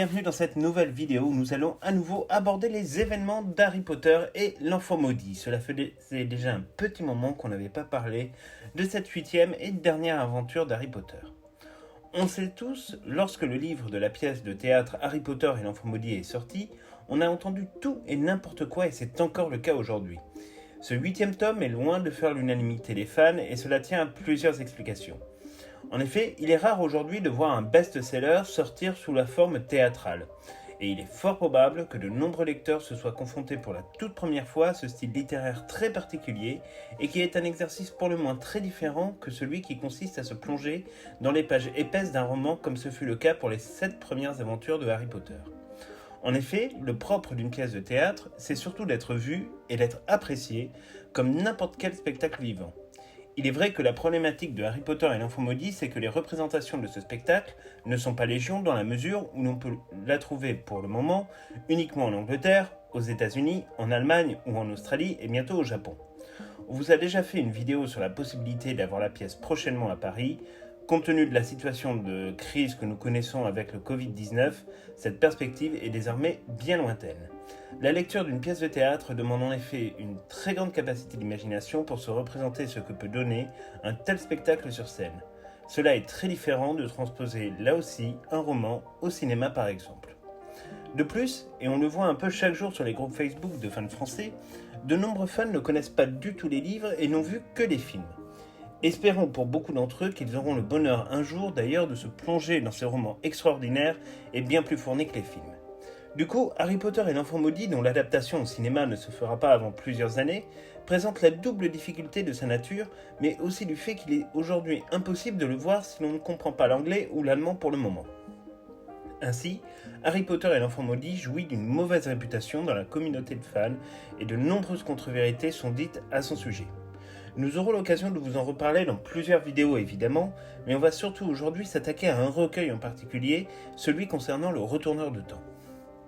bienvenue dans cette nouvelle vidéo où nous allons à nouveau aborder les événements d'Harry Potter et l'Enfant Maudit. Cela faisait déjà un petit moment qu'on n'avait pas parlé de cette 8e et dernière aventure d'Harry Potter. On sait tous, lorsque le livre de la pièce de théâtre Harry Potter et l'Enfant Maudit est sorti, on a entendu tout et n'importe quoi et c'est encore le cas aujourd'hui. Ce 8e tome est loin de faire l'unanimité des fans et cela tient à plusieurs explications. En effet, il est rare aujourd'hui de voir un best-seller sortir sous la forme théâtrale. Et il est fort probable que de nombreux lecteurs se soient confrontés pour la toute première fois à ce style littéraire très particulier et qui est un exercice pour le moins très différent que celui qui consiste à se plonger dans les pages épaisses d'un roman comme ce fut le cas pour les 7 premières aventures de Harry Potter. En effet, le propre d'une pièce de théâtre, c'est surtout d'être vu et d'être apprécié comme n'importe quel spectacle vivant. Il est vrai que la problématique de Harry Potter et l'Enfant Maudit, c'est que les représentations de ce spectacle ne sont pas légion dans la mesure où l'on peut la trouver pour le moment uniquement en Angleterre, aux États-Unis, en Allemagne ou en Australie et bientôt au Japon. On vous a déjà fait une vidéo sur la possibilité d'avoir la pièce prochainement à Paris. Compte tenu de la situation de crise que nous connaissons avec le Covid-19, cette perspective est désormais bien lointaine. La lecture d'une pièce de théâtre demande en effet une très grande capacité d'imagination pour se représenter ce que peut donner un tel spectacle sur scène. Cela est très différent de transposer là aussi un roman au cinéma par exemple. De plus, et on le voit un peu chaque jour sur les groupes Facebook de fans français, de nombreux fans ne connaissent pas du tout les livres et n'ont vu que les films. Espérons pour beaucoup d'entre eux qu'ils auront le bonheur un jour d'ailleurs de se plonger dans ces romans extraordinaires et bien plus fournis que les films. Du coup, Harry Potter et l'Enfant Maudit, dont l'adaptation au cinéma ne se fera pas avant plusieurs années, présente la double difficulté de sa nature, mais aussi du fait qu'il est aujourd'hui impossible de le voir si l'on ne comprend pas l'anglais ou l'allemand pour le moment. Ainsi, Harry Potter et l'Enfant Maudit jouit d'une mauvaise réputation dans la communauté de fans et de nombreuses contre-vérités sont dites à son sujet. Nous aurons l'occasion de vous en reparler dans plusieurs vidéos évidemment, mais on va surtout aujourd'hui s'attaquer à un recueil en particulier, celui concernant le Retourneur de temps.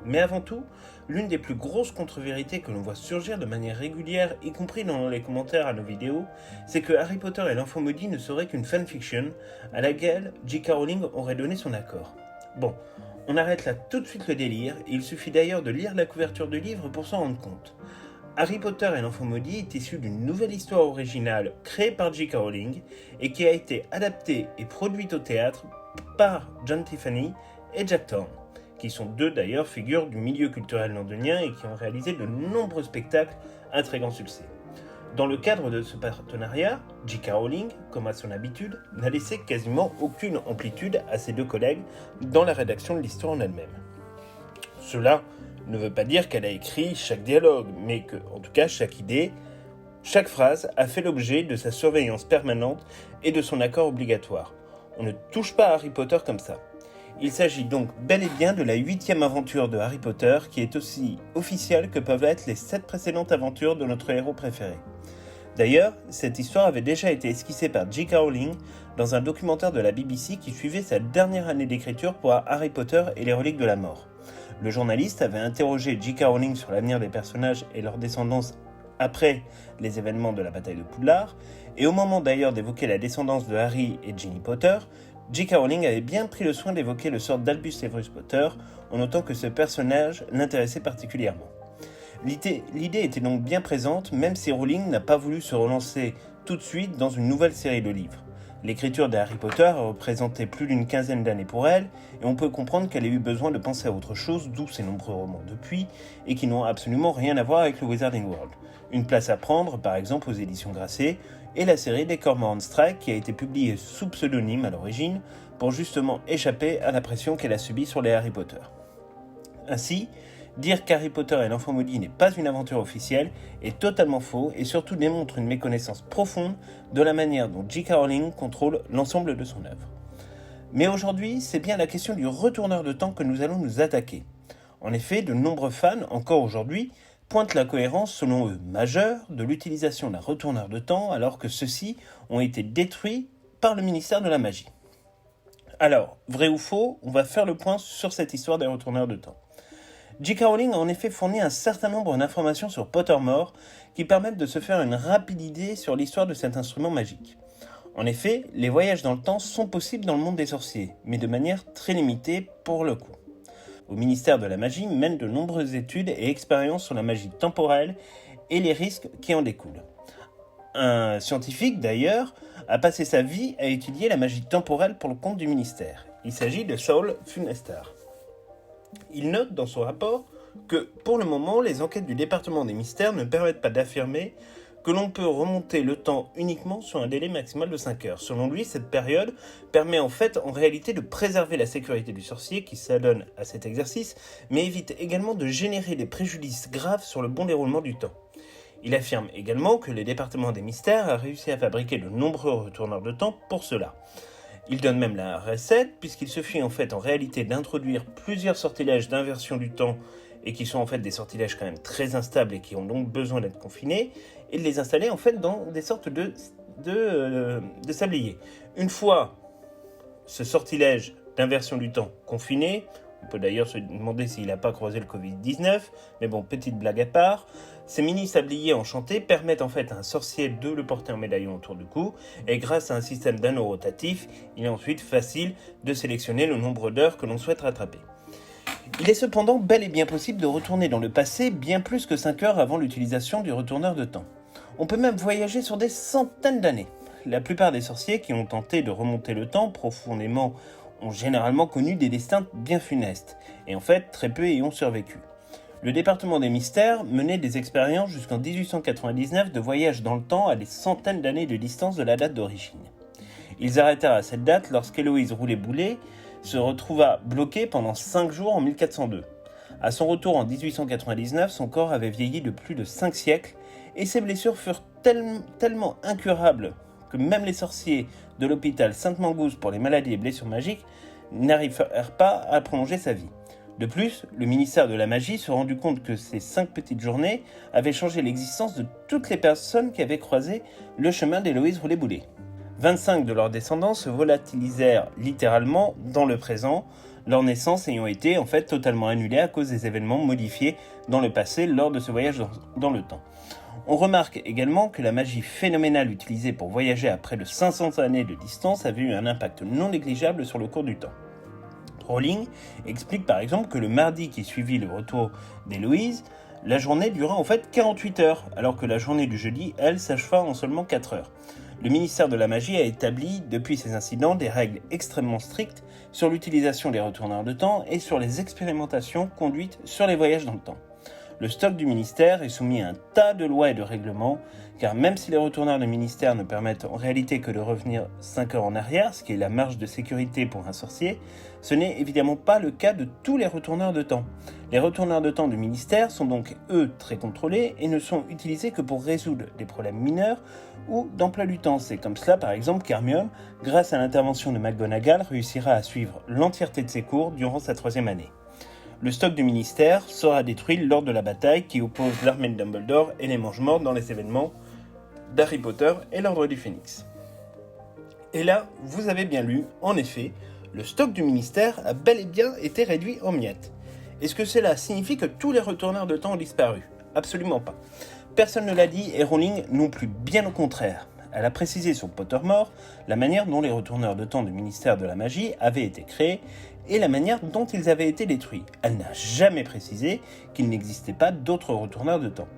Mais avant tout, l'une des plus grosses contre-vérités que l'on voit surgir de manière régulière, y compris dans les commentaires à nos vidéos, c'est que Harry Potter et l'Enfant Maudit ne serait qu'une fanfiction à laquelle J.K. Rowling aurait donné son accord. Bon, on arrête là tout de suite le délire, et il suffit d'ailleurs de lire la couverture du livre pour s'en rendre compte. Harry Potter et l'Enfant Maudit est issu d'une nouvelle histoire originale créée par J.K. Rowling et qui a été adaptée et produite au théâtre par John Tiffany et Jack Thorne, qui sont deux d'ailleurs figures du milieu culturel londonien et qui ont réalisé de nombreux spectacles à très grand succès. Dans le cadre de ce partenariat, J.K. Rowling, comme à son habitude, n'a laissé quasiment aucune amplitude à ses deux collègues dans la rédaction de l'histoire en elle-même. Cela ne veut pas dire qu'elle a écrit chaque dialogue, mais que, en tout cas, chaque idée, chaque phrase a fait l'objet de sa surveillance permanente et de son accord obligatoire. On ne touche pas à Harry Potter comme ça. Il s'agit donc bel et bien de la 8e aventure de Harry Potter qui est aussi officielle que peuvent l'être les 7 précédentes aventures de notre héros préféré. D'ailleurs, cette histoire avait déjà été esquissée par J.K. Rowling dans un documentaire de la BBC qui suivait sa dernière année d'écriture pour Harry Potter et les reliques de la mort. Le journaliste avait interrogé J.K. Rowling sur l'avenir des personnages et leur descendance après les événements de la bataille de Poudlard, et au moment d'ailleurs d'évoquer la descendance de Harry et Ginny Potter, J.K. Rowling avait bien pris le soin d'évoquer le sort d'Albus Severus Potter, en notant que ce personnage l'intéressait particulièrement. L'idée était donc bien présente, même si Rowling n'a pas voulu se relancer tout de suite dans une nouvelle série de livres. L'écriture de Harry Potter a représenté plus d'une quinzaine d'années pour elle, et on peut comprendre qu'elle ait eu besoin de penser à autre chose, d'où ses nombreux romans depuis, et qui n'ont absolument rien à voir avec le Wizarding World. Une place à prendre, par exemple aux éditions Grasset, et la série des Cormoran Strike qui a été publiée sous pseudonyme à l'origine, pour justement échapper à la pression qu'elle a subie sur les Harry Potter. Ainsi, dire qu'Harry Potter et l'Enfant Maudit n'est pas une aventure officielle est totalement faux et surtout démontre une méconnaissance profonde de la manière dont J.K. Rowling contrôle l'ensemble de son œuvre. Mais aujourd'hui, c'est bien la question du retourneur de temps que nous allons nous attaquer. En effet, de nombreux fans, encore aujourd'hui, pointent la cohérence, selon eux majeure, de l'utilisation d'un retourneur de temps alors que ceux-ci ont été détruits par le ministère de la Magie. Alors, vrai ou faux, on va faire le point sur cette histoire des retourneurs de temps. J.K. Rowling a en effet fourni un certain nombre d'informations sur Pottermore qui permettent de se faire une rapide idée sur l'histoire de cet instrument magique. En effet, les voyages dans le temps sont possibles dans le monde des sorciers, mais de manière très limitée pour le coup. au ministère de la Magie mène de nombreuses études et expériences sur la magie temporelle et les risques qui en découlent. Un scientifique, d'ailleurs, a passé sa vie à étudier la magie temporelle pour le compte du ministère. Il s'agit de Saul Funestar. Il note dans son rapport que, pour le moment, les enquêtes du département des mystères ne permettent pas d'affirmer que l'on peut remonter le temps uniquement sur un délai maximal de 5 heures. Selon lui, cette période permet en réalité de préserver la sécurité du sorcier qui s'adonne à cet exercice, mais évite également de générer des préjudices graves sur le bon déroulement du temps. Il affirme également que le département des mystères a réussi à fabriquer de nombreux retourneurs de temps pour cela. Il donne même la recette, puisqu'il suffit en réalité d'introduire plusieurs sortilèges d'inversion du temps et qui sont des sortilèges quand même très instables et qui ont donc besoin d'être confinés, et de les installer dans des sortes de sabliers. Une fois ce sortilège d'inversion du temps confiné, on peut d'ailleurs se demander s'il n'a pas croisé le Covid-19, mais bon, petite blague à part, ces mini-sabliers enchantés permettent à un sorcier de le porter en médaillon autour du cou, et grâce à un système d'anneaux rotatifs, il est ensuite facile de sélectionner le nombre d'heures que l'on souhaite rattraper. Il est cependant bel et bien possible de retourner dans le passé bien plus que 5 heures avant l'utilisation du retourneur de temps. On peut même voyager sur des centaines d'années. La plupart des sorciers qui ont tenté de remonter le temps profondément ont généralement connu des destins bien funestes, et très peu y ont survécu. Le département des mystères menait des expériences jusqu'en 1899 de voyage dans le temps à des centaines d'années de distance de la date d'origine. Ils arrêtèrent à cette date lorsqu'Héloïse Roulet-Boulet se retrouva bloquée pendant 5 jours en 1402. À son retour en 1899, son corps avait vieilli de plus de 5 siècles et ses blessures furent tellement incurables que même les sorciers de l'hôpital Sainte-Mangouste pour les maladies et blessures magiques n'arrivèrent pas à prolonger sa vie. De plus, le ministère de la Magie se rendit compte que ces 5 petites journées avaient changé l'existence de toutes les personnes qui avaient croisé le chemin d'Héloïse Roulet-Boulet. 25 de leurs descendants se volatilisèrent littéralement dans le présent, leur naissance ayant été totalement annulée à cause des événements modifiés dans le passé lors de ce voyage dans le temps. On remarque également que la magie phénoménale utilisée pour voyager à près de 500 années de distance avait eu un impact non négligeable sur le cours du temps. Rowling explique par exemple que le mardi qui suivit le retour d'Héloïse, la journée dura 48 heures, alors que la journée du jeudi, elle, s'acheva en seulement 4 heures. Le ministère de la Magie a établi, depuis ces incidents, des règles extrêmement strictes sur l'utilisation des retourneurs de temps et sur les expérimentations conduites sur les voyages dans le temps. Le stock du ministère est soumis à un tas de lois et de règlements, car même si les retourneurs de ministère ne permettent en réalité que de revenir 5 heures en arrière, ce qui est la marge de sécurité pour un sorcier, ce n'est évidemment pas le cas de tous les retourneurs de temps. Les retourneurs de temps du ministère sont donc, eux, très contrôlés et ne sont utilisés que pour résoudre des problèmes mineurs ou d'emploi du temps. C'est comme cela, par exemple, qu'Hermione, grâce à l'intervention de McGonagall, réussira à suivre l'entièreté de ses cours durant sa 3e année. Le stock du ministère sera détruit lors de la bataille qui oppose l'armée de Dumbledore et les Mange-Morts dans les événements d'Harry Potter et l'Ordre du Phénix. Et là, vous avez bien lu, en effet, le stock du ministère a bel et bien été réduit en miettes. Est-ce que cela signifie que tous les retourneurs de temps ont disparu ? Absolument pas. Personne ne l'a dit et Rowling non plus, bien au contraire. Elle a précisé sur Pottermore la manière dont les retourneurs de temps du ministère de la Magie avaient été créés et la manière dont ils avaient été détruits. Elle n'a jamais précisé qu'il n'existait pas d'autres retourneurs de temps.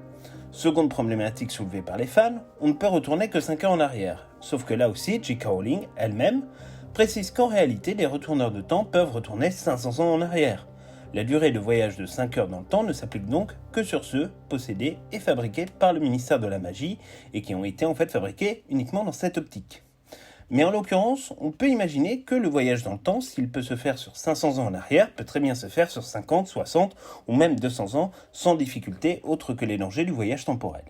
Seconde problématique soulevée par les fans, on ne peut retourner que 5 heures en arrière. Sauf que là aussi, J.K. Rowling, elle-même, précise qu'en réalité, les retourneurs de temps peuvent retourner 500 ans en arrière. La durée de voyage de 5 heures dans le temps ne s'applique donc que sur ceux possédés et fabriqués par le ministère de la Magie et qui ont été fabriqués uniquement dans cette optique. Mais en l'occurrence, on peut imaginer que le voyage dans le temps, s'il peut se faire sur 500 ans en arrière, peut très bien se faire sur 50, 60 ou même 200 ans sans difficulté autre que les dangers du voyage temporel.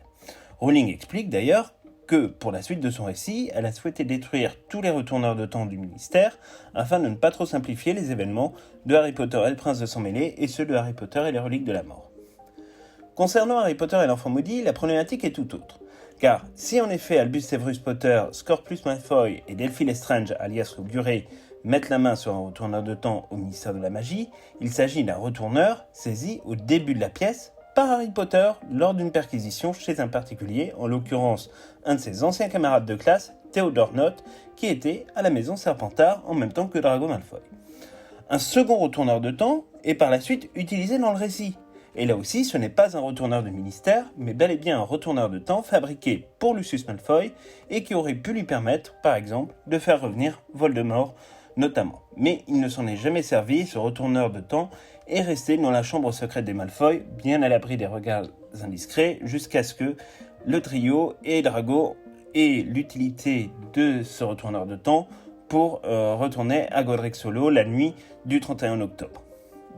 Rowling explique d'ailleurs que, pour la suite de son récit, elle a souhaité détruire tous les retourneurs de temps du ministère afin de ne pas trop simplifier les événements de Harry Potter et le Prince de Sang-Mêlé et ceux de Harry Potter et les Reliques de la Mort. Concernant Harry Potter et l'Enfant Maudit, la problématique est tout autre. Car si en effet Albus Severus Potter, Scorpius Malfoy et Delphi Lestrange alias Auguré mettent la main sur un retourneur de temps au ministère de la Magie, il s'agit d'un retourneur saisi au début de la pièce par Harry Potter lors d'une perquisition chez un particulier, en l'occurrence un de ses anciens camarades de classe, Théodore Nott, qui était à la maison Serpentard en même temps que Drago Malfoy. Un second retourneur de temps et par la suite utilisé dans le récit. Et là aussi, ce n'est pas un retourneur de ministère, mais bel et bien un retourneur de temps fabriqué pour Lucius Malfoy et qui aurait pu lui permettre, par exemple, de faire revenir Voldemort notamment. Mais il ne s'en est jamais servi, ce retourneur de temps est resté dans la chambre secrète des Malfoy, bien à l'abri des regards indiscrets, jusqu'à ce que le trio et Drago aient l'utilité de ce retourneur de temps pour retourner à Godric Hollow la nuit du 31 octobre.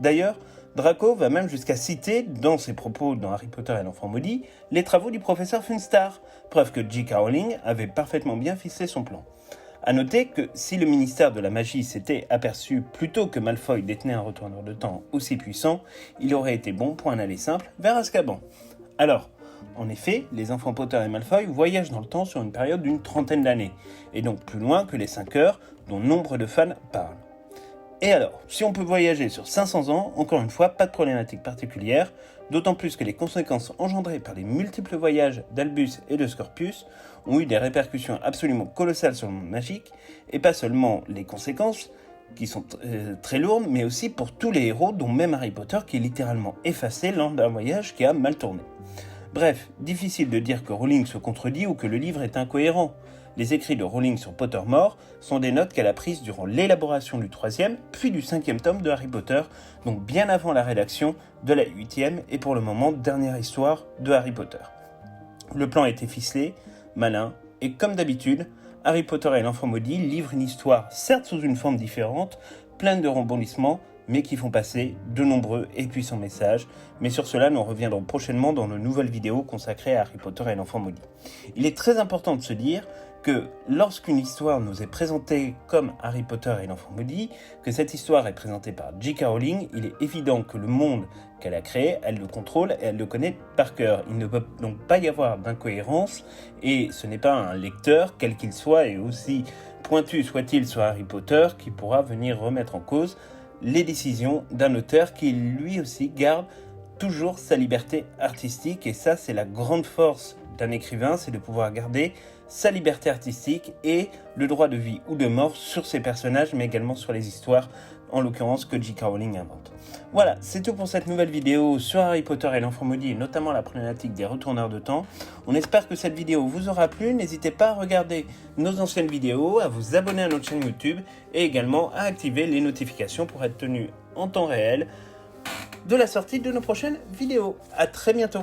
D'ailleurs, Draco va même jusqu'à citer, dans ses propos dans Harry Potter et l'Enfant Maudit, les travaux du professeur Funstar, preuve que J.K. Rowling avait parfaitement bien ficelé son plan. A noter que si le ministère de la Magie s'était aperçu plus tôt que Malfoy détenait un retourneur de temps aussi puissant, il aurait été bon pour un aller simple vers Azkaban. Alors, en effet, les enfants Potter et Malfoy voyagent dans le temps sur une période d'une 30aine d'années, et donc plus loin que les 5 heures dont nombre de fans parlent. Et alors, si on peut voyager sur 500 ans, encore une fois, pas de problématique particulière, d'autant plus que les conséquences engendrées par les multiples voyages d'Albus et de Scorpius ont eu des répercussions absolument colossales sur le monde magique, et pas seulement les conséquences, qui sont très lourdes, mais aussi pour tous les héros, dont même Harry Potter qui est littéralement effacé lors d'un voyage qui a mal tourné. Bref, difficile de dire que Rowling se contredit ou que le livre est incohérent. Les écrits de Rowling sur Pottermore sont des notes qu'elle a prises durant l'élaboration du 3e puis du 5e tome de Harry Potter, donc bien avant la rédaction de la 8e et pour le moment dernière histoire de Harry Potter. Le plan était ficelé, malin, et comme d'habitude, Harry Potter et l'Enfant Maudit livrent une histoire certes sous une forme différente, pleine de rebondissements, mais qui font passer de nombreux et puissants messages. Mais sur cela, nous reviendrons prochainement dans nos nouvelles vidéos consacrées à Harry Potter et l'Enfant Maudit. Il est très important de se dire que lorsqu'une histoire nous est présentée comme Harry Potter et l'Enfant Maudit, que cette histoire est présentée par J.K. Rowling, il est évident que le monde qu'elle a créé, elle le contrôle et elle le connaît par cœur. Il ne peut donc pas y avoir d'incohérence et ce n'est pas un lecteur, quel qu'il soit et aussi pointu soit-il sur Harry Potter, qui pourra venir remettre en cause les décisions d'un auteur qui lui aussi garde toujours sa liberté artistique, et ça c'est la grande force d'un écrivain, c'est de pouvoir garder sa liberté artistique et le droit de vie ou de mort sur ses personnages, mais également sur les histoires, en l'occurrence que J.K. Rowling invente. Voilà, c'est tout pour cette nouvelle vidéo sur Harry Potter et l'Enfant Maudit, et notamment la problématique des retourneurs de temps. On espère que cette vidéo vous aura plu, n'hésitez pas à regarder nos anciennes vidéos, à vous abonner à notre chaîne YouTube, et également à activer les notifications pour être tenu en temps réel de la sortie de nos prochaines vidéos. À très bientôt.